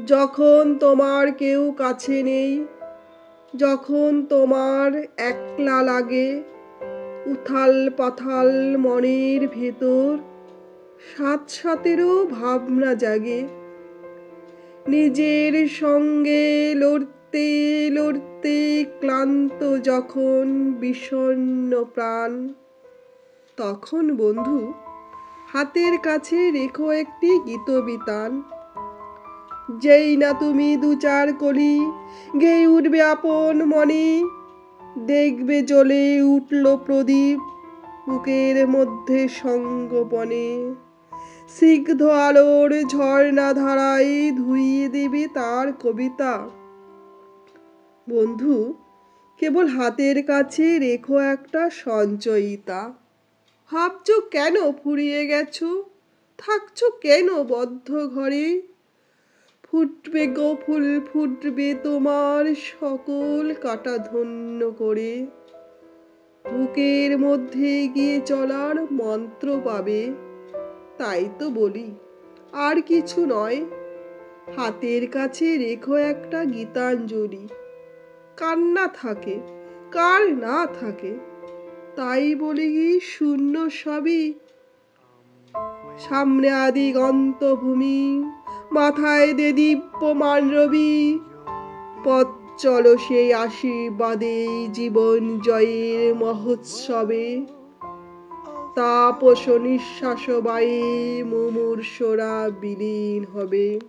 যখন তোমার কেউ কাছে নেই, যখন তোমার একলা লাগে, উথাল পাথাল মনের ভেতর সাথেরও ভাবনা জাগে। নিজের সঙ্গে লড়তে লড়তে ক্লান্ত যখন বিষণ্ণ প্রাণ, তখন বন্ধু হাতের কাছে রেখো একটি গীতবিতান। যেই না তুমি দু চার কলি গেয়ে উঠবে আপন মনে, দেখবে জ্বলে উঠল প্রদীপ বুকের মধ্যে সঙ্গোপনে। সিগ্ধ আলোর ঝর্ণা ধারায় ধুইয়ে দেবে তার কবিতা। বন্ধু, কেবল হাতের কাছে রেখো একটা সঞ্চয়িতা। ভাবছো কেন ফুরিয়ে গেছো, থাকছো কেন বদ্ধ ঘরে? ফুটবে গো ফুল ফুটবে তোমার সকল কাটা ধন্য করে। বুকের মধ্যে গিয়ে চলার মন্ত্র পাবে। তাই তো বলি আর কিছু নয়, হাতের কাছে রেখো একটা গীতাঞ্জলি। কান্না থাকে, কার না থাকে, তাই বলি কি শূন্য সবই। সামনে আদিগন্ত ভূমি, মাথায় দে দীপ্যমান রবি। পথ চলো সেই আশীর্বাদে জীবন জয়ের মহোৎসবে। তাপস নিঃশ্বাস বায়ে মুমূর্ষরা বিলীন হবে।